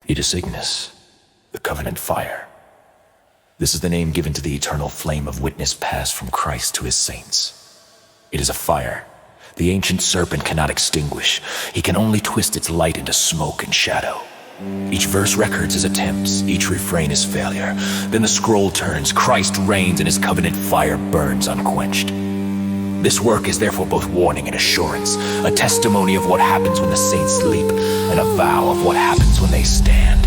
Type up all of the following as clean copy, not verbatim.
Foedus Ignis, the covenant fire. This is the name given to the eternal flame of witness passed from Christ to his saints. It is a fire the ancient serpent cannot extinguish. He can only twist its light into smoke and shadow. Each verse records his attempts, each refrain his failure. Then the scroll turns, Christ reigns, and his covenant fire burns unquenched. This work is therefore both warning and assurance, a testimony of what happens when the saints sleep, and a vow of what happens when they stand.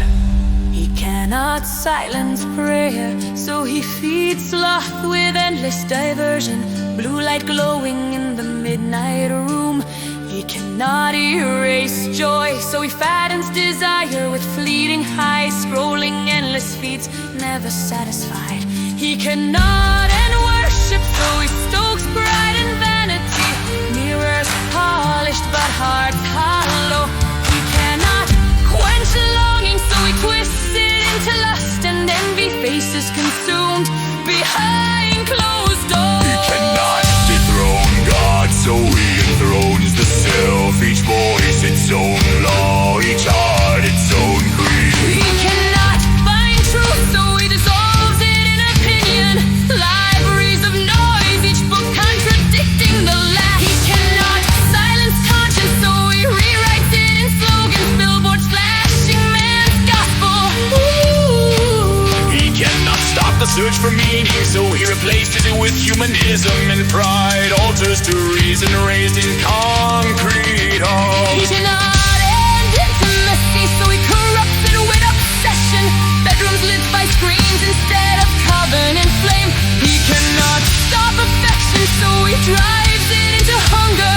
He cannot silence prayer, so he feeds sloth with endless diversion. Blue light glowing in the midnight room. He cannot erase joy, so he fattens desire with fleeting highs, scrolling endless feeds, never satisfied. He cannot end worship, so he stokes pride and vanity. Mirrors polished, but hearts hollow. He cannot quench longing, so he twists it into lust and envy. Faces consumed behind closed doors. He cannot dethrone God, so he enthrones the self. Each voice its own law, each heart its own creed. He cannot find truth, so he dissolves it in opinion. Libraries of noise, each book contradicting the last. He cannot silence conscience, so he rewrites it in slogans, billboards flashing man's gospel. Ooh. He cannot stop the search for meaning, so he replaces it with humanism and pride. Altars to reason raised in concrete halls. He cannot end intimacy, so he corrupts it with obsession. Bedrooms lit by screens instead of covenant flame. He cannot stop affection, so he drives it into hunger.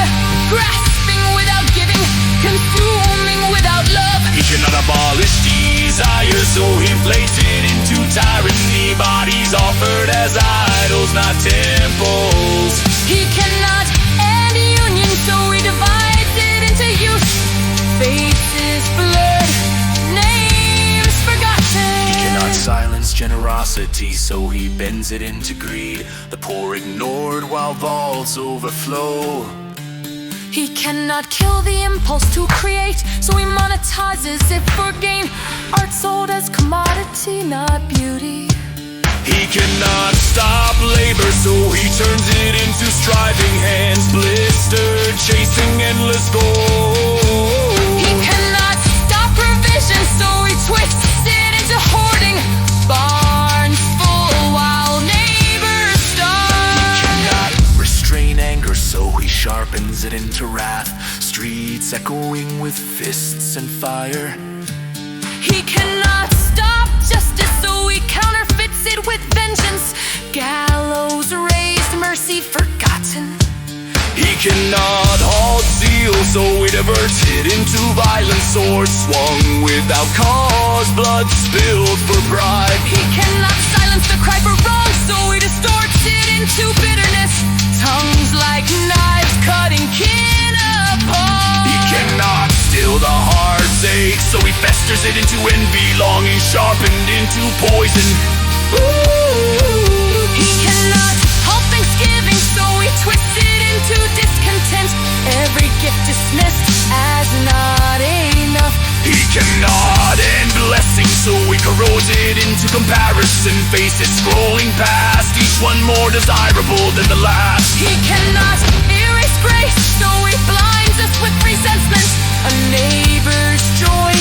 Grasping without giving, consuming without love. He cannot abolish desire, so he inflates it into tyranny. Bodies offered as idols, not temples. He cannot end union, so he divides it into use. Faces blurred, names forgotten. He cannot silence generosity, so he bends it into greed. The poor ignored while vaults overflow. He cannot kill the impulse to create, so he monetizes it for gain. Art sold as commodity, not beauty. He cannot stop labor, so he turns it into striving hands, blistered, chasing endless goals. He cannot stop provision, so he twists it into hoarding. Barns full while neighbors starve. He cannot restrain anger, so he sharpens it into wrath. Streets echoing with fists and fire. He cannot stop justice, so he counterfeits it with vengeance. Gallows raised, mercy forgotten. He cannot halt zeal, so he diverts it into violence. Sword swung without cause, blood spilled for pride. He cannot silence the cry for wrong, so he distorts it into bitterness. Tongues like knives cutting kin apart. He cannot still the heart's ache, so he festers it into envy, longing sharpened into poison. Ooh. He cannot halt thanksgiving, so he twists it into discontent. Every gift dismissed as not enough. He cannot end blessing, so he corrodes it into comparison. Faces scrolling past, each one more desirable than the last. He cannot erase grace, so he blinds us with resentment. A neighbor's joy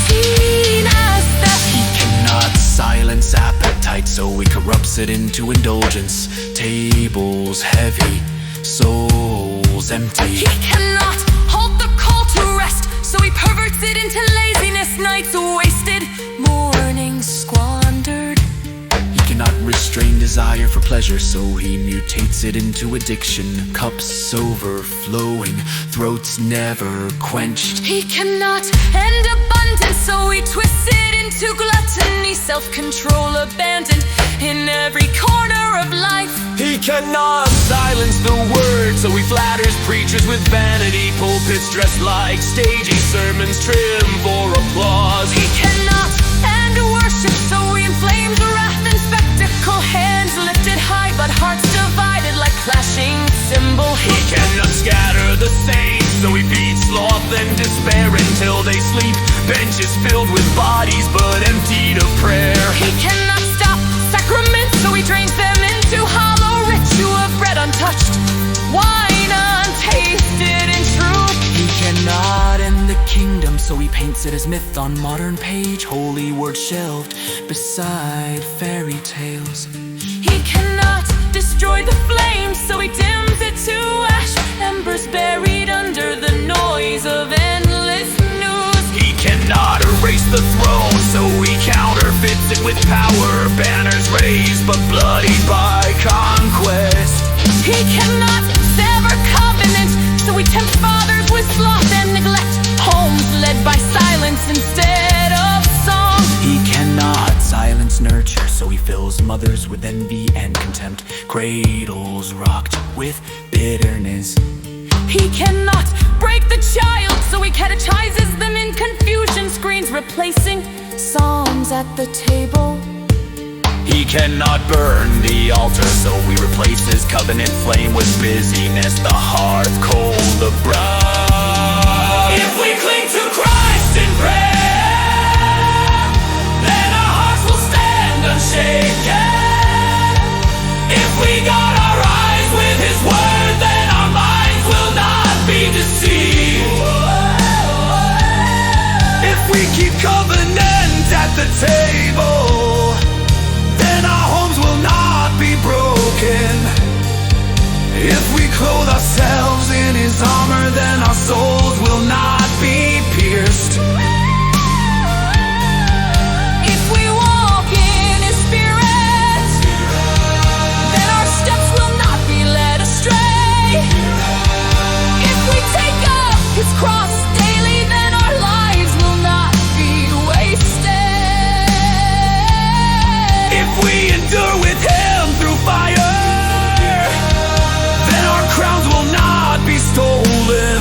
seen as theft. He cannot silence appetite, so he corrupts it into indulgence. Tables heavy, souls empty. He cannot halt the call to rest, so he perverts it into laziness. Nights wasted, mornings squandered. He cannot restrain desire for pleasure, so he mutates it into addiction. Cups overflowing, throats never quenched. He cannot end abundance, so he twists it into gluttony. Self-control abandoned in every corner of life. He cannot silence the word, so he flatters preachers with vanity. Pulpits dressed like staging sermons, trim for applause. He cannot end worship, so he inflames wrath and spectacle. Hands lifted high, but hearts divided like clashing cymbals. He cannot scatter the saints, so he feeds sloth and despair until they sleep. Benches filled with bodies but emptied of prayer. He cannot stop sacraments, so he drains them into hollow ritual of bread untouched, wine untasted in truth. He cannot end the kingdom, so he paints it as myth on modern page. Holy words shelved beside fairy tales. He cannot destroy the flames, so he dims it to ash, embers buried under the noise of endless news. He cannot erase the throne, so he counterfeits it with power. Banners raised but bloodied by conquest. He cannot sever covenant, so he tempts fathers with sloth and neglect, homes led by silence instead of song. He cannot silence nurture, so he fills mothers with envy and contempt, cradles rocked with bitterness. He cannot break the child, so he catechizes them in confusion, screens replacing psalms at the table. He cannot burn the altar, so we replace his covenant flame with busyness, the hearth cold, the bride. If we cling to Christ in prayer, then our hearts will stand unshaken. If we guard our eyes with his word, then our minds will not be deceived. If we keep covenant at the table, then our homes will not be broken. If we clothe ourselves in his armor, then our souls will not be pierced. If we walk in his spirit, then our steps will not be led astray. If we take up his cross daily, then our lives will not be wasted. If we endure with him through fire, then our crowns will not be stolen.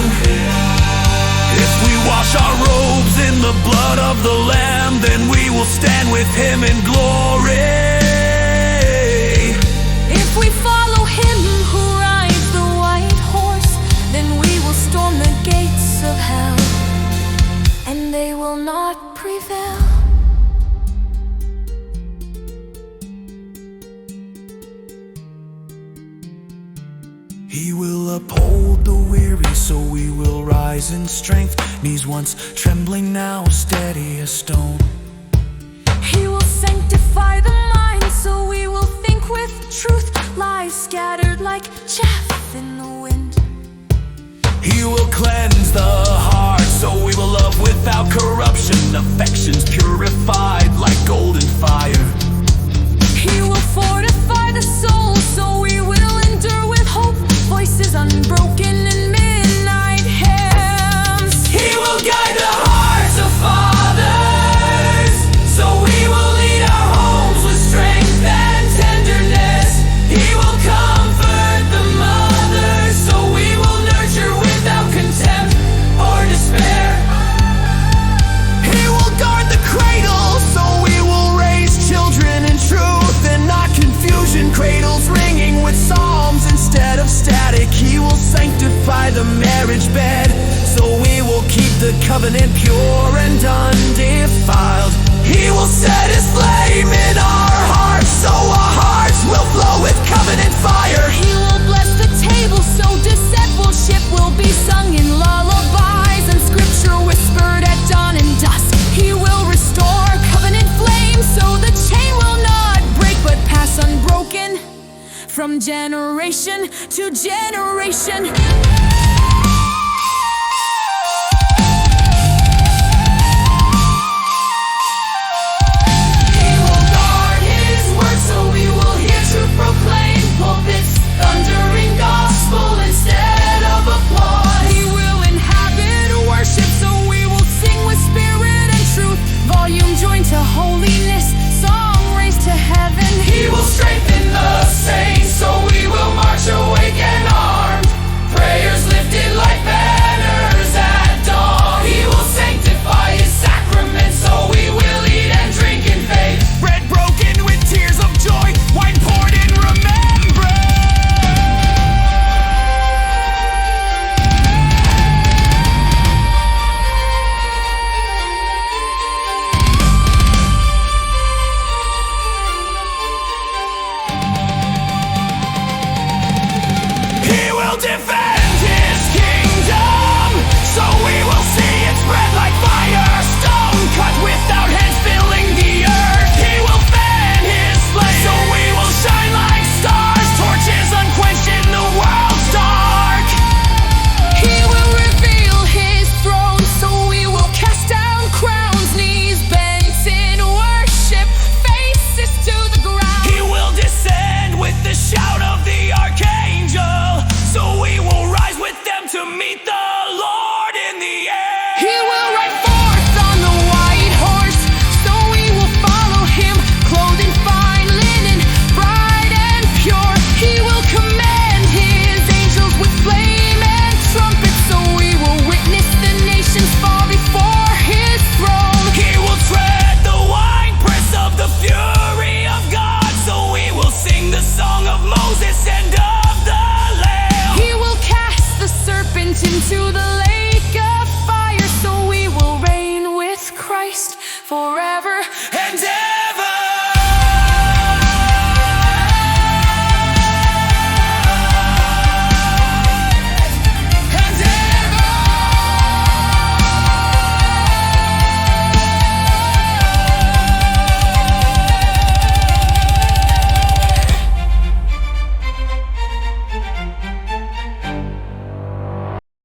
If we wash our robes in the blood of the Lamb, then we will stand with him in glory. If we follow him who rides the white horse, then we will storm the gates of hell, and they will not prevail. He will uphold the weary, so we will rise in strength. Knees once trembling, now steady as stone. He will sanctify the mind, so we will think with truth. Lies scattered like chaff in the wind. He will cleanse the heart, so we will love without corruption. Affections purified like golden fire. He will fortify the soul, so we will endure with hope. Voices unbroken in midnight hymns. He will guide the hearts of fathers, so we will lead our homes with strength and tenderness. He will comfort the mothers, so we will nurture without contempt or despair. He will guard the cradle, so we will raise children in truth and not confusion. Cradles ringing with psalms instead of static. He will sanctify the marriage bed, so we will keep the covenant pure and undefiled. He will set his flame in our hearts, so our hearts will flow with covenant fire. He will bless the table, so discipleship will be sung in lullabies and scripture whispered at dawn and dusk. He will restore covenant flame, so the chain will not break but pass unbroken from generation to generation. He will guard his word, so we will hear truth proclaim. Pulpits thundering gospel instead of applause. He will inhabit worship, so we will sing with spirit and truth. Volume joined to holiness, song raised to heaven. He will strengthen the saints, so we will march awake and armed. Prayers serpent into the lake of fire, so we will reign with Christ forever